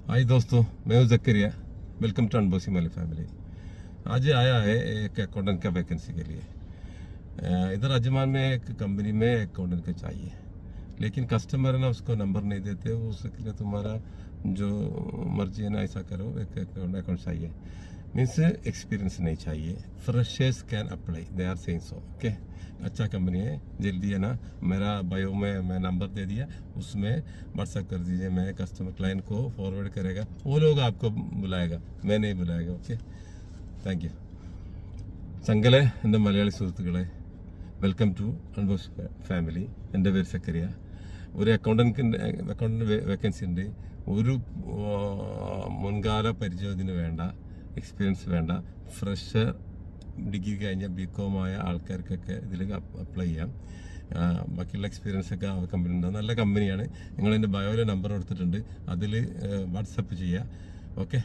हाय दोस्तों, मैं हूं जकरिया। वेलकम टू अनबॉसी माली फैमिली। आज आया है एक अकाउंटेंट का वैकेंसी के लिए। इधर अजमान में एक कंपनी में अकाउंटेंट का चाहिए, लेकिन कस्टमर है ना उसको नंबर नहीं देते। वो उसके लिए तुम्हारा जो मर्जी है ना ऐसा करो। एक अकाउंट चाहिए, मीन्स एक्सपीरियंस नहीं चाहिए। Freshers can apply, they are saying so. Okay, अच्छा कंपनी है, जल्दी है ना। मेरा बायो में मैं नंबर दे दिया, उसमें व्हाट्सएप कर दीजिए। मैं कस्टमर क्लाइंट को फॉरवर्ड करेगा, वो लोग आपको बुलाएगा, मैं नहीं बुलाएगा। Okay, thank you. ചങ്കലെ എൻ്റെ മലയാളി സുഹൃത്തുക്കളെ, വെൽക്കം ടു അൺബോസ് ഫാമിലി. എൻ്റെ പേര് സക്കറിയ. ഒരു അക്കൗണ്ടൻറ്റ് വേക്കൻസി ഉണ്ട്. ഒരു മുൻകാല പരിചയത്തിന് വേണ്ട, എക്സ്പീരിയൻസ് വേണ്ട. ഫ്രഷർ ഡിഗ്രി കഴിഞ്ഞ ബികോമായ ആൾക്കാർക്കൊക്കെ ഇതിൽ അപ്ലൈ ചെയ്യാം. ബാക്കിയുള്ള എക്സ്പീരിയൻസ് ഒക്കെ ആ കമ്പനി ഉണ്ടാകും. നല്ല കമ്പനിയാണ്. നിങ്ങളെൻ്റെ ബയോയിലെ നമ്പർ കൊടുത്തിട്ടുണ്ട്, അതിൽ വാട്സപ്പ് ചെയ്യുക. ഓക്കെ.